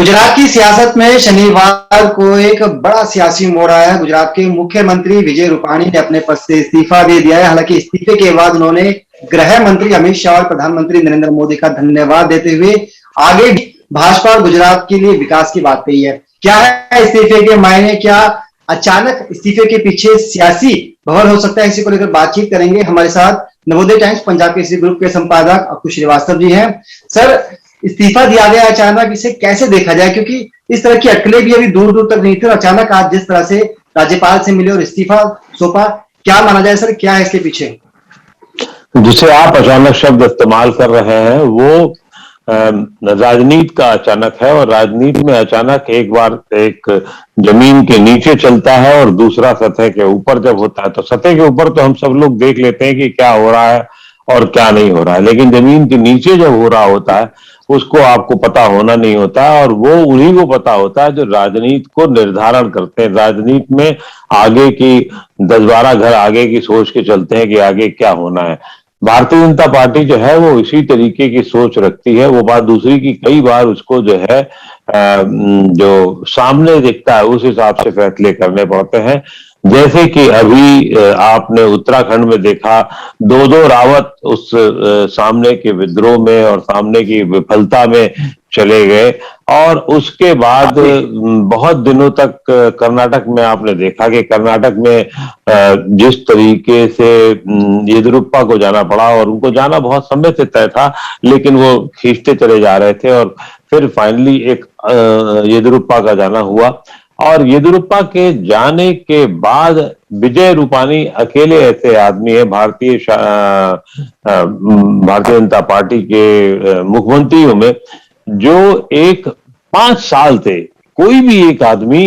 गुजरात की सियासत में शनिवार को एक बड़ा सियासी मोड़ आया है। गुजरात के मुख्यमंत्री विजय रूपाणी ने अपने पद से इस्तीफा दे दिया है। हालांकि इस्तीफे के बाद उन्होंने गृह मंत्री अमित शाह और प्रधानमंत्री नरेंद्र मोदी का धन्यवाद देते हुए आगे भी भाजपा और गुजरात के लिए विकास की बात कही है। क्या है इस्तीफे के मायने, क्या अचानक इस्तीफे के पीछे सियासी बवाल हो सकता है, इसी को लेकर बातचीत करेंगे। हमारे साथ नवोदय टाइम्स पंजाब केसरी ग्रुप के संपादक अकुश श्रीवास्तव जी हैं। सर, इस्तीफा दिया गया अचानक, इसे कैसे देखा जाए, क्योंकि इस तरह की अटकलें भी अभी दूर दूर तक नहीं थी और अचानक आज जिस तरह से राज्यपाल से मिले और इस्तीफा सौंपा, क्या माना जाए सर, क्या है इसके पीछे? जिसे आप अचानक शब्द इस्तेमाल कर रहे हैं वो राजनीति का अचानक है। और राजनीति में अचानक एक बार एक जमीन के नीचे चलता है और दूसरा सतह के ऊपर जब होता है, तो सतह के ऊपर तो हम सब लोग देख लेते हैं कि क्या हो रहा है और क्या नहीं हो रहा है, लेकिन जमीन के नीचे जब हो रहा होता है उसको आपको पता होना नहीं होता। और वो उन्हीं को पता होता है जो राजनीति को निर्धारण करते हैं। राजनीति में आगे की 10-12 घर आगे की सोच के चलते हैं कि आगे क्या होना है। भारतीय जनता पार्टी जो है वो इसी तरीके की सोच रखती है। वो बात दूसरी की कई बार उसको जो है जो सामने दिखता है उस हिसाब से फैसले करने पड़ते हैं। जैसे कि अभी आपने उत्तराखंड में देखा, दो रावत उस सामने के विद्रोह में और सामने की विफलता में चले गए। और उसके बाद बहुत दिनों तक कर्नाटक में आपने देखा कि कर्नाटक में जिस तरीके से येदियुरप्पा को जाना पड़ा, और उनको जाना बहुत समय से तय था लेकिन वो खींचते चले जा रहे थे, और फिर फाइनली एक येदियुरप्पा का जाना हुआ। और येदियुरप्पा के जाने के बाद विजय रूपाणी अकेले ऐसे आदमी है भारतीय जनता पार्टी के मुख्यमंत्रियों में जो 5 साल थे। कोई भी एक आदमी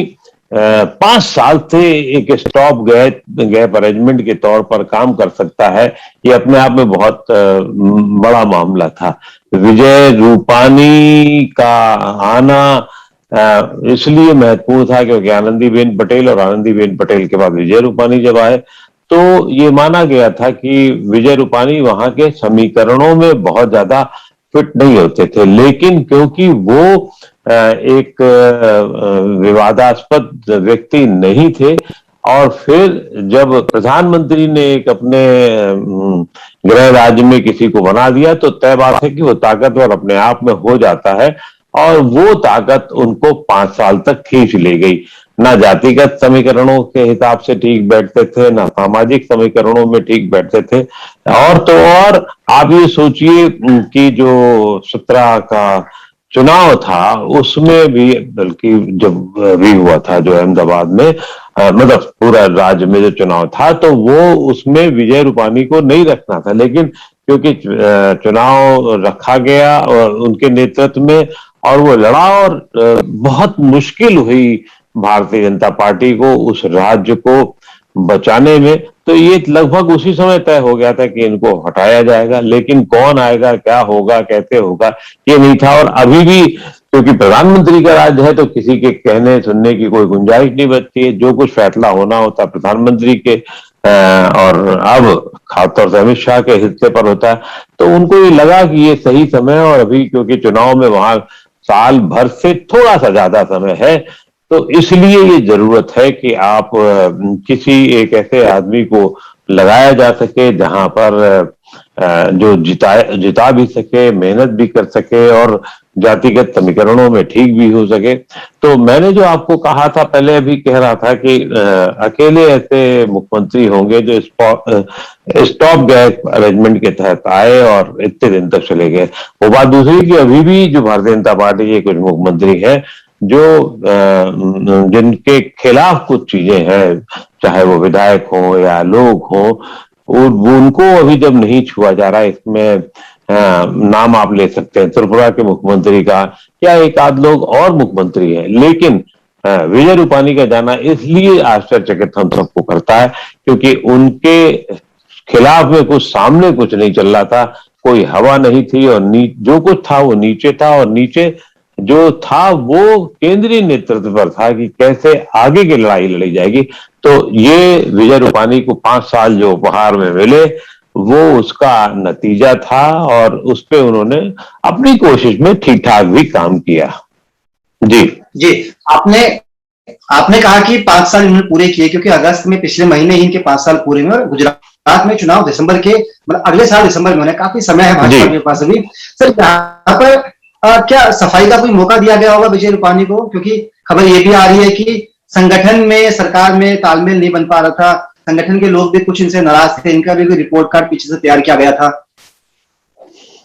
5 साल से एक स्टॉप गैप अरेंजमेंट के तौर पर काम कर सकता है, ये अपने आप में बहुत बड़ा मामला था। विजय रूपाणी का आना इसलिए महत्वपूर्ण था क्योंकि आनंदीबेन पटेल और आनंदीबेन पटेल के बाद विजय रूपाणी जब आए तो ये माना गया था कि विजय रूपाणी वहां के समीकरणों में बहुत ज्यादा फिट नहीं होते थे, लेकिन क्योंकि वो एक विवादास्पद व्यक्ति नहीं थे, और फिर जब प्रधानमंत्री ने एक अपने गृह राज्य में किसी को बना दिया तो तय बात है कि वो ताकतवर अपने आप में हो जाता है। और वो ताकत उनको 5 साल तक खींच ले गई। ना जातिगत समीकरणों के हिसाब से ठीक बैठते थे, ना सामाजिक समीकरणों में ठीक बैठते थे। और तो और आप ये सोचिए कि जो 17 का चुनाव था उसमें भी, बल्कि जब भी हुआ था जो अहमदाबाद में, मतलब पूरा राज्य में जो चुनाव था, तो वो उसमें विजय रूपाणी को नहीं रखना था, लेकिन क्योंकि चुनाव रखा गया और उनके नेतृत्व में और वो लड़ा, और बहुत मुश्किल हुई भारतीय जनता पार्टी को उस राज्य को बचाने में। तो ये लगभग उसी समय तय हो गया था कि इनको हटाया जाएगा, लेकिन कौन आएगा, क्या होगा, कैसे होगा, ये नहीं था। और अभी भी क्योंकि प्रधानमंत्री का राज्य है तो किसी के कहने सुनने की कोई गुंजाइश नहीं बचती है। जो कुछ फैसला होना होता प्रधानमंत्री के और अब खासतौर से अमित शाह के हिस्से पर होता है, तो उनको ये लगा कि ये सही समय, और अभी क्योंकि चुनाव में वहां साल भर से थोड़ा सा ज्यादा समय है, तो इसलिए ये जरूरत है कि आप किसी एक ऐसे आदमी को लगाया जा सके जहां पर जो जिता भी सके, मेहनत भी कर सके और जातिगत समीकरणों में ठीक भी हो सके। तो मैंने जो आपको कहा था पहले, अभी कह रहा था कि अकेले ऐसे मुख्यमंत्री होंगे जो स्टॉप गैप अरेंजमेंट के तहत आए और इतने दिन तक चले गए। वो बात दूसरी कि अभी भी जो भारतीय जनता पार्टी के कुछ मुख्यमंत्री हैं जो जिनके खिलाफ कुछ चीजें हैं, चाहे वो विधायक हो या लोग हो, उनको अभी जब नहीं छुआ जा रहा है। इसमें नाम आप ले सकते हैं त्रिपुरा के मुख्यमंत्री का, या एक आध लोग और मुख्यमंत्री हैं। लेकिन विजय रूपाणी का जाना इसलिए आश्चर्यचकित हम सबको करता है क्योंकि उनके खिलाफ में कुछ सामने कुछ नहीं चल रहा था, कोई हवा नहीं थी, और जो कुछ था वो नीचे था, और नीचे जो था वो केंद्रीय नेतृत्व पर था कि कैसे आगे की लड़ाई लड़ी जाएगी। तो ये विजय रूपाणी को 5 साल जो उपहार में मिले वो उसका नतीजा था, और उस पे उन्होंने अपनी कोशिश में ठीक ठाक भी काम किया। जी जी। आपने आपने कहा कि 5 साल इन्होंने पूरे किए, क्योंकि अगस्त में पिछले महीने ही इनके 5 साल पूरे हुए और गुजरात में चुनाव दिसंबर के, मतलब अगले साल दिसंबर में होने, काफी समय है जी। भाजपा के पास अभी। सर, यहाँ पर क्या सफाई का कोई मौका दिया गया होगा विजय रूपानी को? क्योंकि खबर ये भी आ रही है कि संगठन में, सरकार में तालमेल नहीं बन पा रहा था, संगठन के लोग भी कुछ इनसे नाराज थे, इनका भी कोई रिपोर्ट कार्ड पीछे से तैयार किया गया था।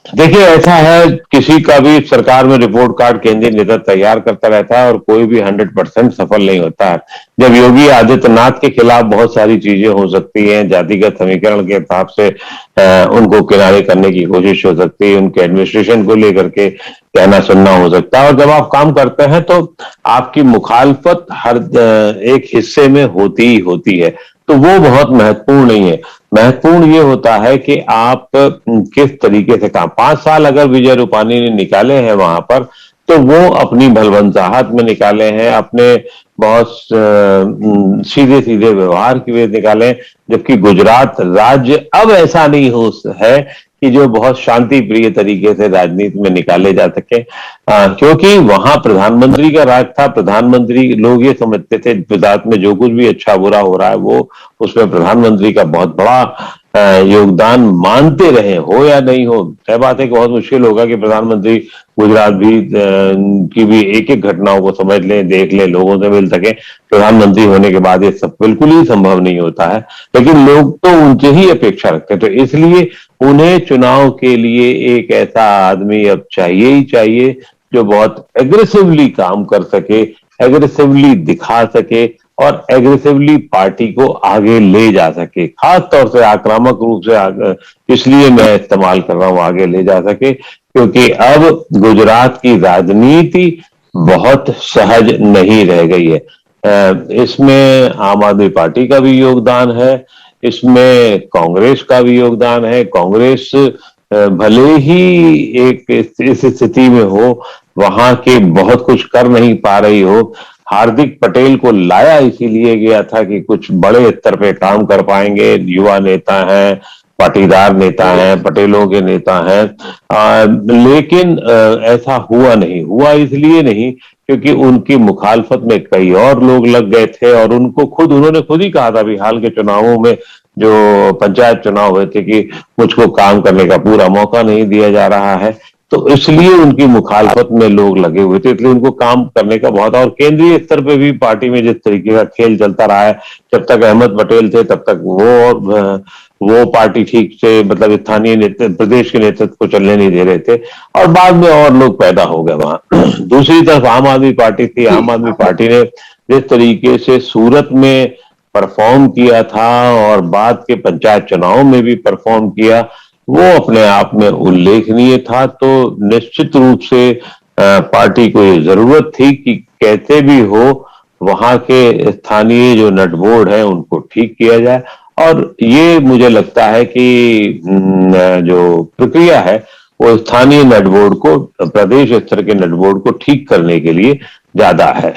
देखिए, ऐसा है, किसी का भी सरकार में रिपोर्ट कार्ड केंद्रीय नेतृत्व तैयार करता रहता है और कोई भी 100% सफल नहीं होता है। जब योगी आदित्यनाथ के खिलाफ बहुत सारी चीजें हो सकती हैं, जातिगत समीकरण के हिसाब से उनको किनारे करने की कोशिश हो सकती है, उनके एडमिनिस्ट्रेशन को लेकर के कहना सुनना हो सकता है, और जब आप काम करते हैं तो आपकी मुखालफत हर एक हिस्से में होती ही होती है, तो वो बहुत महत्वपूर्ण नहीं है। महत्वपूर्ण ये होता है कि आप किस तरीके से काम, 5 साल अगर विजय रूपानी ने निकाले हैं वहां पर, तो वो अपनी भलवंसाहट में निकाले हैं, अपने बहुत सीधे सीधे व्यवहार की वजह निकाले हैं, जबकि गुजरात राज्य अब ऐसा नहीं हो है कि जो बहुत शांति प्रिय तरीके से राजनीति में निकाले जा सके, क्योंकि वहां प्रधानमंत्री का राज था। प्रधानमंत्री, लोग ये समझते थे गुजरात में जो कुछ भी अच्छा बुरा हो रहा है वो उसमें प्रधानमंत्री का बहुत बड़ा योगदान मानते रहे, हो या नहीं हो। तय बात है कि बहुत मुश्किल होगा कि प्रधानमंत्री गुजरात भी की भी एक एक घटनाओं को समझ लें, देख लें, लोगों से मिल सके। प्रधानमंत्री होने के बाद ये सब बिल्कुल ही संभव नहीं होता है, लेकिन लोग तो उनसे ही अपेक्षा रखते हैं, तो इसलिए उन्हें चुनाव के लिए एक ऐसा आदमी अब चाहिए ही चाहिए जो बहुत एग्रेसिवली काम कर सके, एग्रेसिवली दिखा सके और एग्रेसिवली पार्टी को आगे ले जा सके। खास तौर से आक्रामक रूप से इसलिए मैं इस्तेमाल कर रहा हूं, आगे ले जा सके, क्योंकि अब गुजरात की राजनीति बहुत सहज नहीं रह गई है। इसमें आम आदमी पार्टी का भी योगदान है, इसमें कांग्रेस का भी योगदान है। कांग्रेस भले ही एक इस स्थिति में हो, वहां के बहुत कुछ कर नहीं पा रही हो। हार्दिक पटेल को लाया इसीलिए गया था कि कुछ बड़े स्तर पे काम कर पाएंगे, युवा नेता हैं, पाटीदार नेता हैं, पटेलों के नेता हैं, लेकिन ऐसा हुआ नहीं। हुआ इसलिए नहीं क्योंकि उनकी मुखालफत में कई और लोग लग गए थे, और उन्होंने खुद ही कहा था भी हाल के चुनावों में, जो पंचायत चुनाव हुए थे, कि मुझको काम करने का पूरा मौका नहीं दिया जा रहा है। तो इसलिए उनकी मुखालफत में लोग लगे हुए थे, इसलिए उनको काम करने का बहुत। और केंद्रीय स्तर पे भी पार्टी में जिस तरीके का खेल चलता रहा है, जब तक अहमद पटेल थे तब तक वो पार्टी ठीक से, मतलब स्थानीय नेतृत्व, प्रदेश के नेतृत्व को चलने नहीं दे रहे थे, और बाद में और लोग पैदा हो गए वहां। दूसरी तरफ आम आदमी पार्टी थी। आम आदमी पार्टी ने जिस तरीके से सूरत में परफॉर्म किया था और बाद के पंचायत चुनाव में भी परफॉर्म किया, वो अपने आप में उल्लेखनीय था। तो निश्चित रूप से पार्टी को ये जरूरत थी कि कैसे भी हो वहां के स्थानीय जो नटबोर्ड है उनको ठीक किया जाए, और ये मुझे लगता है कि जो प्रक्रिया है वो स्थानीय नटबोर्ड को, प्रदेश स्तर के नटबोर्ड को ठीक करने के लिए ज्यादा है।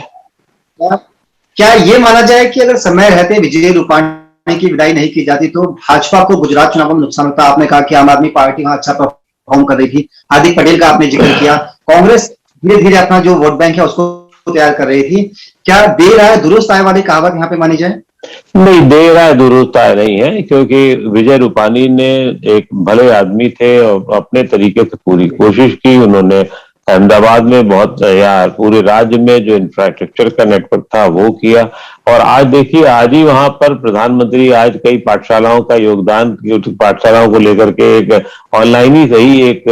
क्या ये माना जाए कि अगर समय रहते विजय रूपाणी की विदाई नहीं की जाती तो भाजपा को गुजरात चुनाव में नुकसान होता? आपने कहा कि आम आदमी पार्टी वहां अच्छा परफॉर्म कर रही थी, हार्दिक पटेल का आपने जिक्र किया, कांग्रेस धीरे धीरे अपना जो वोट बैंक है उसको तैयार कर रही थी। क्या देर आए दुरुस्त आए वाली कहावत यहाँ पे मानी जाए? नहीं, देर आए दुरुस्त आए नहीं है, क्योंकि विजय रूपानी ने एक भले आदमी थे और अपने तरीके से पूरी कोशिश की। उन्होंने अहमदाबाद में बहुत, या पूरे राज्य में जो इंफ्रास्ट्रक्चर का नेटवर्क था वो किया, और आज देखिए, आज ही वहां पर प्रधानमंत्री आज कई पाठशालाओं का योगदान, पाठशालाओं को लेकर के एक ऑनलाइन ही सही एक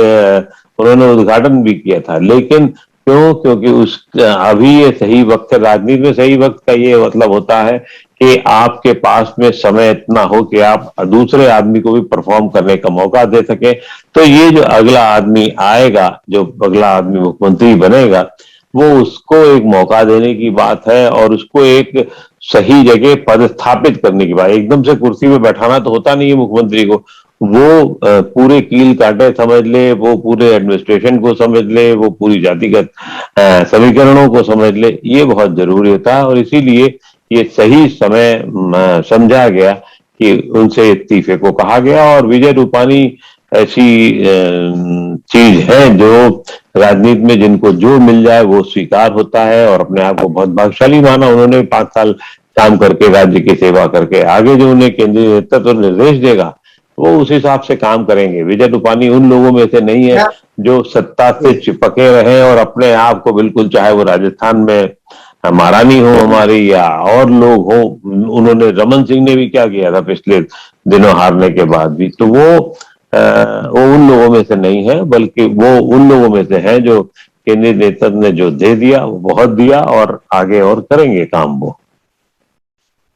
उन्होंने उद्घाटन भी किया था। लेकिन क्यों? क्योंकि अभी ये सही वक्त है। राजनीति में सही वक्त का ये मतलब होता है कि आपके पास में समय इतना हो कि आप दूसरे आदमी को भी परफॉर्म करने का मौका दे सके। तो ये जो अगला आदमी आएगा, जो अगला आदमी मुख्यमंत्री बनेगा, वो उसको एक मौका देने की बात है, और उसको एक सही जगह पदस्थापित करने की बात। एकदम से कुर्सी पे बैठाना तो होता नहीं है मुख्यमंत्री को। वो पूरे कील कांटे समझ ले, वो पूरे एडमिनिस्ट्रेशन को समझ ले, वो पूरी जातिगत समीकरणों को समझ ले, ये बहुत जरूरी होता है। और इसीलिए ये सही समय समझा गया कि उनसे इस्तीफे को कहा गया। और विजय रूपानी ऐसी चीज है जो राजनीति में जिनको जो मिल जाए वो स्वीकार होता है, और अपने आप को बहुत भाग्यशाली माना। उन्होंने 5 साल काम करके, राज्य की सेवा करके, आगे जो उन्हें केंद्रीय नेतृत्व निर्देश देगा वो उस हिसाब से काम करेंगे। विजय रूपाणी उन लोगों में से नहीं है जो सत्ता से चिपके रहे और अपने आप को बिल्कुल, चाहे वो राजस्थान में महारानी हो हमारी या और लोग हो, उन्होंने, रमन सिंह ने भी क्या किया था पिछले दिनों हारने के बाद भी, तो वो उन लोगों में से नहीं है, बल्कि वो उन लोगों में से है जो केंद्रीय नेतृत्व ने जो दे दिया वो बहुत दिया, और आगे और करेंगे काम वो।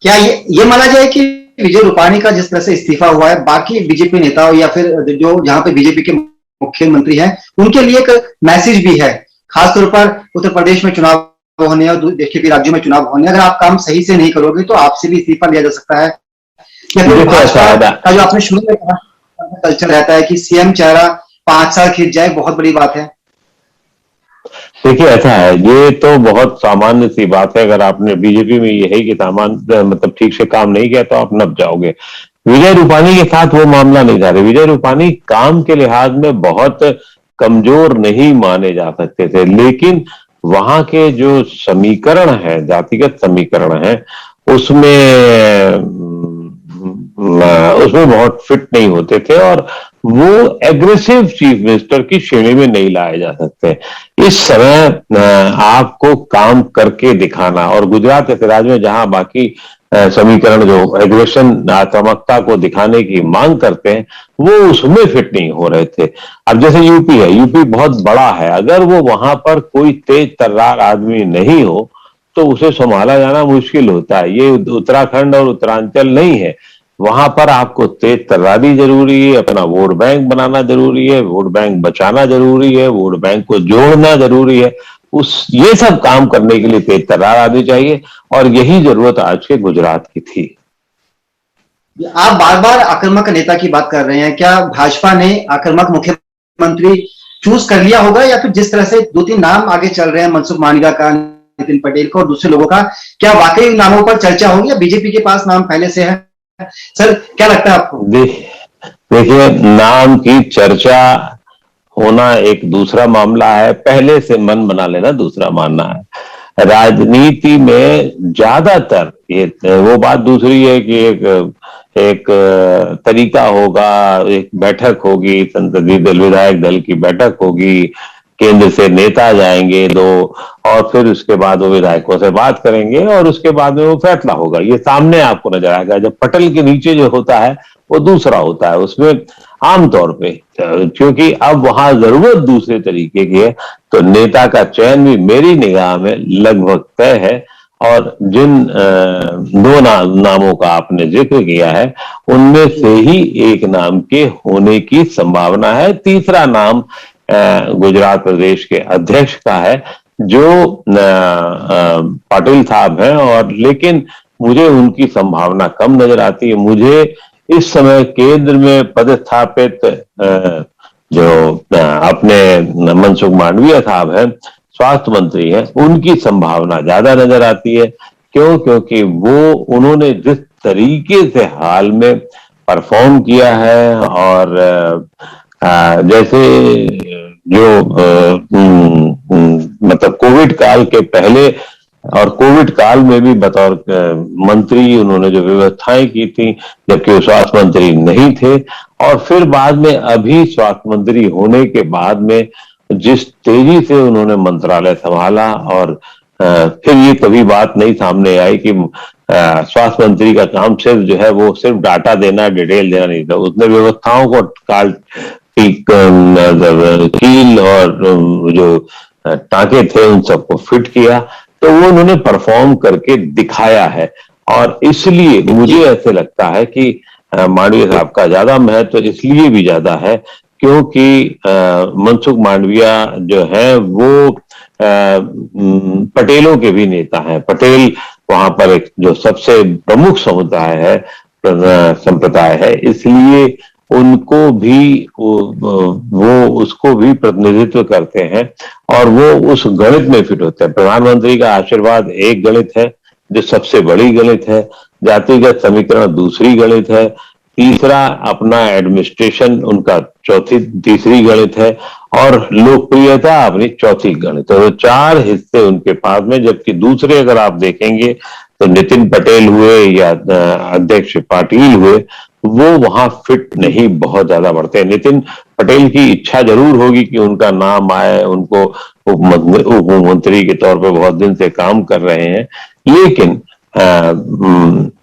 क्या ये माना जाए कि विजय रूपाणी का जिस तरह से इस्तीफा हुआ है, बाकी बीजेपी नेताओं या फिर जो जहां पे बीजेपी के मुख्यमंत्री हैं, उनके लिए एक मैसेज भी है, खासतौर पर उत्तर प्रदेश में चुनाव होने और देश के राज्यों में चुनाव होने, अगर आप काम सही से नहीं करोगे तो आपसे भी इस्तीफा लिया जा सकता है। या फिर भाजपा का जो आपने शुरू में कहा कल्चर रहता है कि सीएम चेहरा 5 साल खिंच जाए, बहुत बड़ी बात है। देखिए ऐसा है, ये तो बहुत सामान्य सी बात है। अगर आपने बीजेपी में यही कि मतलब ठीक से काम नहीं किया तो आप नप जाओगे। विजय रूपाणी के साथ वो मामला नहीं था। विजय रूपाणी काम के लिहाज में बहुत कमजोर नहीं माने जा सकते थे, लेकिन वहां के जो समीकरण है, जातिगत समीकरण है, उसमें बहुत फिट नहीं होते थे, और वो एग्रेसिव चीफ मिनिस्टर की श्रेणी में नहीं लाए जा सकते। इस समय आपको काम करके दिखाना, और गुजरात ऐसे राज्य में जहां बाकी समीकरण जो एग्रेशन, आक्रामकता को दिखाने की मांग करते हैं, वो उसमें फिट नहीं हो रहे थे। अब जैसे यूपी है, यूपी बहुत बड़ा है, अगर वो वहां पर कोई तेज तर्रार आदमी नहीं हो तो उसे संभाला जाना मुश्किल होता है। ये उत्तराखंड और उत्तरांचल नहीं है, वहां पर आपको तेज तर्रारी जरूरी है, अपना वोट बैंक बनाना जरूरी है, वोट बैंक बचाना जरूरी है, वोट बैंक को जोड़ना जरूरी है। ये सब काम करने के लिए तेज तर्रार आनी चाहिए, और यही जरूरत आज के गुजरात की थी। आप बार बार आक्रामक नेता की बात कर रहे हैं, क्या भाजपा ने आक्रामक मुख्यमंत्री चूज कर लिया होगा, या फिर जिस तरह से 2-3 नाम आगे चल रहे हैं, मनसुख मांडविया का, नितिन पटेल का और दूसरे लोगों का, क्या वाकई नामों पर चर्चा होगी या बीजेपी के पास नाम पहले से है? सर क्या लगता है आपको? देखिए, नाम की चर्चा होना एक दूसरा मामला है, पहले से मन बना लेना दूसरा मानना है। राजनीति में ज्यादातर ये वो बात दूसरी है कि एक तरीका होगा, एक बैठक होगी, संसदीय दल विधायक दल की बैठक होगी, केंद्र से नेता जाएंगे 2, और फिर उसके बाद वो विधायकों से बात करेंगे और उसके बाद में वो फैसला होगा। ये सामने आपको नजर आएगा। जब पटल के नीचे जो होता है वो दूसरा होता है, उसमें आमतौर पे, क्योंकि अब वहां जरूरत दूसरे तरीके की है, तो नेता का चयन भी मेरी निगाह में लगभग तय है। और जिन 2 नामों का आपने जिक्र किया है, उनमें से ही एक नाम के होने की संभावना है। तीसरा नाम गुजरात प्रदेश के अध्यक्ष का है, जो पाटिल साहब हैं, और लेकिन मुझे उनकी संभावना कम नजर आती है। मुझे इस समय केंद्र में पदस्थापित जो अपने मनसुख मांडविया साहब हैं, स्वास्थ्य मंत्री हैं, उनकी संभावना ज्यादा नजर आती है। क्यों? क्योंकि उन्होंने जिस तरीके से हाल में परफॉर्म किया है, और जैसे जो मतलब कोविड काल के पहले और कोविड काल में भी बतौर मंत्री उन्होंने जो व्यवस्थाएं की थी, जबकि वो स्वास्थ्य मंत्री नहीं थे, और फिर बाद में अभी स्वास्थ्य मंत्री होने के बाद में जिस तेजी से उन्होंने मंत्रालय संभाला, और फिर ये कभी बात नहीं सामने आई कि स्वास्थ्य मंत्री का काम सिर्फ जो है वो सिर्फ डाटा देना, डिटेल देना नहीं था। उसने व्यवस्थाओं को कील और जो टांके थे उन सबको फिट किया, तो वो उन्होंने परफॉर्म करके दिखाया है। और इसलिए मुझे ऐसे लगता है कि मांडविया साहब का ज्यादा महत्व इसलिए भी ज्यादा है क्योंकि मनसुख मांडविया जो है वो पटेलों के भी नेता हैं। पटेल वहां पर एक जो सबसे प्रमुख समुदाय है, संप्रदाय है, इसलिए उनको भी वो उसको भी प्रतिनिधित्व करते हैं, और वो उस गणित में फिट होते हैं। प्रधानमंत्री का आशीर्वाद एक गणित है जो सबसे बड़ी गणित है, जातिगत समीकरण दूसरी गणित है, तीसरा अपना एडमिनिस्ट्रेशन उनका तीसरी गणित है, और लोकप्रियता अपनी चौथी गणित। तो चार हिस्से उनके पास में, जबकि दूसरे अगर आप देखेंगे तो नितिन पटेल हुए या अध्यक्ष पाटिल हुए, वो वहां फिट नहीं बहुत ज्यादा बढ़ते। नितिन पटेल की इच्छा जरूर होगी कि उनका नाम आए, उनको उप मुख्यमंत्री के तौर पर बहुत दिन से काम कर रहे हैं, लेकिन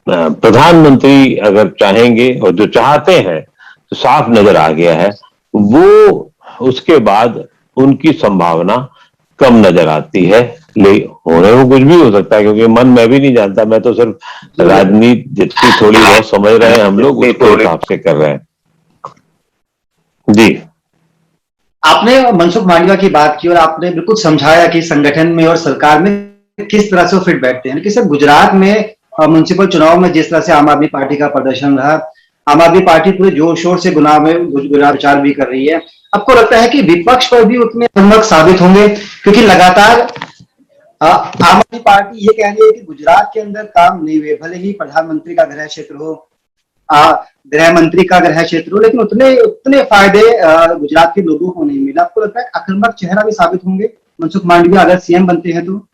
प्रधानमंत्री अगर चाहेंगे और जो चाहते हैं तो साफ नजर आ गया है, वो उसके बाद उनकी संभावना कम नजर आती है। ले होने को कुछ भी हो सकता है, क्योंकि मन मैं भी नहीं जानता, मैं तो सिर्फ राजनीति जितनी थोड़ी बहुत समझ रहे हैं हम लोग उसके हिसाब से कर रहे हैं। जी, आपने मनसुख मांडविया की बात की और आपने बिल्कुल समझाया कि संगठन में और सरकार में किस तरह से वो फिट बैठते हैं। लेकिन सर, गुजरात में म्युनिसिपल चुनाव में जिस तरह से आम आदमी पार्टी का प्रदर्शन रहा, आम आदमी पार्टी पूरे जोर शोर से गुनाह में प्रचार भी कर रही है, आपको लगता है कि विपक्ष पर भी उतने आक्रामक साबित होंगे? क्योंकि लगातार आम आदमी पार्टी ये कह रही है कि गुजरात के अंदर काम नहीं हुए, भले ही प्रधानमंत्री का गृह क्षेत्र हो, गृह मंत्री का गृह क्षेत्र हो, लेकिन उतने उतने फायदे गुजरात के लोगों को नहीं मिला। आपको लगता है आक्रामक चेहरा भी साबित होंगे मनसुख मांडविया अगर सीएम बनते हैं तो?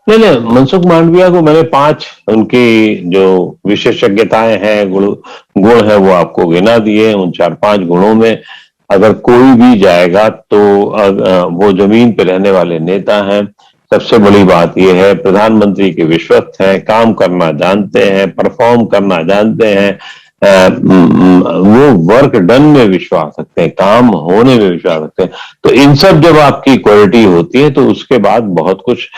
नहीं, मनसुख मांडविया को मैंने 5 उनकी जो विशेषज्ञताएं हैं, गुण है, वो आपको गिना दिए। उन 4-5 गुणों में अगर कोई भी जाएगा तो वो जमीन पे रहने वाले नेता हैं। सबसे बड़ी बात यह है, प्रधानमंत्री के विश्वस्त हैं, काम करना जानते हैं, परफॉर्म करना जानते हैं, वो वर्क डन में विश्वास रखते हैं, काम होने में विश्वास रखते हैं। तो इन सब जब आपकी क्वालिटी होती है तो उसके बाद बहुत कुछ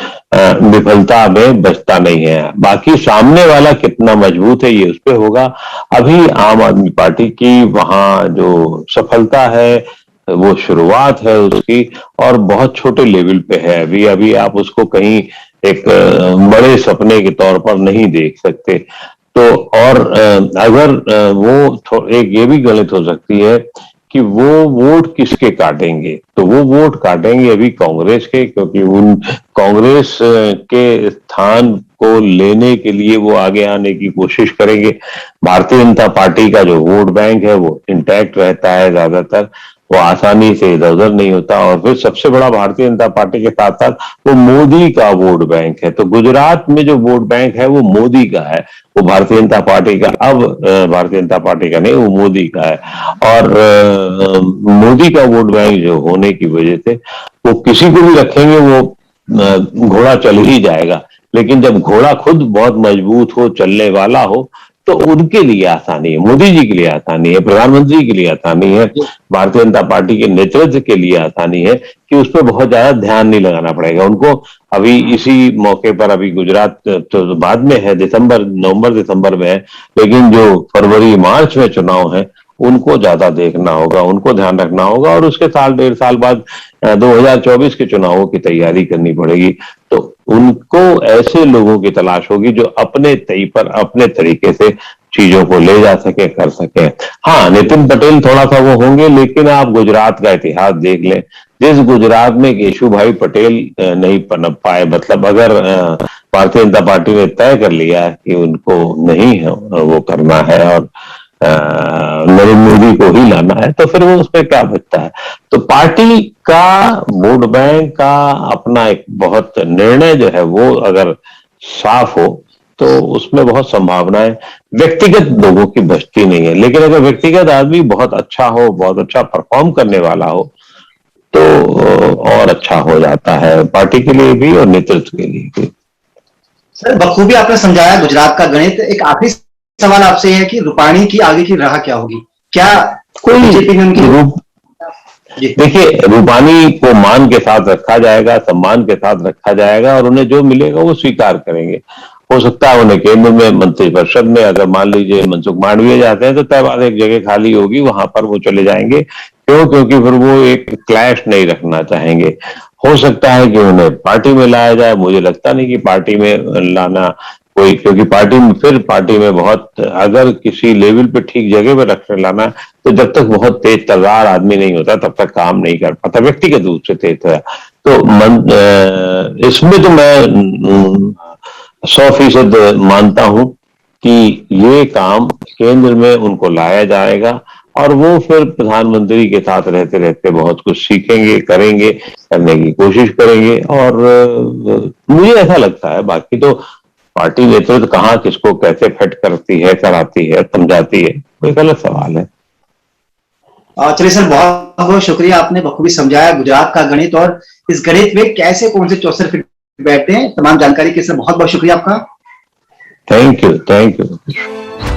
विफलता में बचता नहीं है। बाकी सामने वाला कितना मजबूत है ये उस पर होगा। अभी आम आदमी पार्टी की वहां जो सफलता है वो शुरुआत है उसकी, और बहुत छोटे लेवल पे है। अभी अभी आप उसको कहीं एक बड़े सपने के तौर पर नहीं देख सकते। तो और अगर वो एक ये भी गलत हो सकती है कि वो वोट किसके काटेंगे, तो वो वोट काटेंगे अभी कांग्रेस के, क्योंकि उन कांग्रेस के स्थान को लेने के लिए वो आगे आने की कोशिश करेंगे। भारतीय जनता पार्टी का जो वोट बैंक है वो इंटैक्ट रहता है, ज्यादातर वो आसानी से इधर उधर नहीं होता। और फिर सबसे बड़ा भारतीय जनता पार्टी के साथ साथ वो मोदी का वोट बैंक है। तो गुजरात में जो वोट बैंक है वो मोदी का है, वो भारतीय जनता पार्टी का अब भारतीय जनता पार्टी का नहीं, वो मोदी का है। और मोदी का वोट बैंक जो होने की वजह से वो किसी को भी रखेंगे वो घोड़ा चल ही जाएगा। लेकिन जब घोड़ा खुद बहुत मजबूत हो, चलने वाला हो, तो उनके लिए आसानी है, मोदी जी के लिए आसानी है, प्रधानमंत्री के लिए आसानी है, भारतीय जनता पार्टी के नेतृत्व के लिए आसानी है कि उस पर बहुत ज्यादा ध्यान नहीं लगाना पड़ेगा उनको। अभी इसी मौके पर, अभी गुजरात तो बाद में है, नवंबर दिसंबर में है, लेकिन जो फरवरी मार्च में चुनाव है उनको ज्यादा देखना होगा, उनको ध्यान रखना होगा, और उसके साल 1.5 साल बाद 2024 के चुनावों की तैयारी करनी पड़ेगी। तो उनको ऐसे लोगों की तलाश होगी जो अपने तय पर अपने तरीके से चीजों को ले जा सके, कर सके। हाँ, नितिन पटेल थोड़ा सा वो होंगे, लेकिन आप गुजरात का इतिहास देख लें, जिस गुजरात में केशु भाई पटेल नहीं पनप पाए, मतलब अगर भारतीय जनता पार्टी ने तय कर लिया कि उनको नहीं है वो करना है और नरेंद्र मोदी को ही लाना है, तो फिर वो उसमें क्या बचता है। तो पार्टी का वोट बैंक का अपना एक बहुत निर्णय जो है वो अगर साफ हो तो उसमें बहुत संभावनाएं व्यक्तिगत लोगों की बचती नहीं है। लेकिन अगर व्यक्तिगत आदमी बहुत अच्छा हो, बहुत अच्छा परफॉर्म करने वाला हो, तो और अच्छा हो जाता है पार्टी के लिए भी और नेतृत्व के लिए भी। सर, बखूबी आपने समझाया गुजरात का गणित। एक आखिरी सवाल आपसे है कि रूपाणी की आगे की राह क्या होगी? क्या कोई बीजेपी में उनकी? देखिए, रूपाणी को मान के साथ रखा जाएगा, सम्मान के साथ रखा जाएगा, और उन्हें जो मिलेगा वो स्वीकार करेंगे। हो सकता है उन्हें केंद्र में मंत्रिपरिषद में, अगर मान लीजिए मनसुख मांडविया जाते हैं तो तय बात एक जगह खाली होगी, वहां पर वो चले जाएंगे। क्यों? क्योंकि फिर वो एक क्लैश नहीं रखना चाहेंगे। हो सकता है कि उन्हें पार्टी में लाया जाए, मुझे लगता नहीं कि पार्टी में लाना कोई, क्योंकि पार्टी में बहुत, अगर किसी लेवल पे ठीक जगह पे रखने लाना है तो जब तक बहुत तेज तर्रार आदमी नहीं होता तब तक काम नहीं कर पाता, व्यक्तिगत रूप से तेज है। तो इसमें तो मैं 100% मानता हूं कि ये काम केंद्र में उनको लाया जाएगा और वो फिर प्रधानमंत्री के साथ रहते रहते बहुत कुछ सीखेंगे, करेंगे, करने की कोशिश करेंगे। और मुझे ऐसा लगता है, बाकी तो पार्टी नेतृत्व कहाँ किसको कैसे फिट करती है, कराती है, समझाती है, वो एक अलग सवाल है। चलिए सर, बहुत बहुत शुक्रिया, आपने बखूबी समझाया गुजरात का गणित और इस गणित में कैसे कौन से 64 फीट बैठते हैं। तमाम जानकारी के लिए बहुत बहुत शुक्रिया आपका। Thank you, thank you.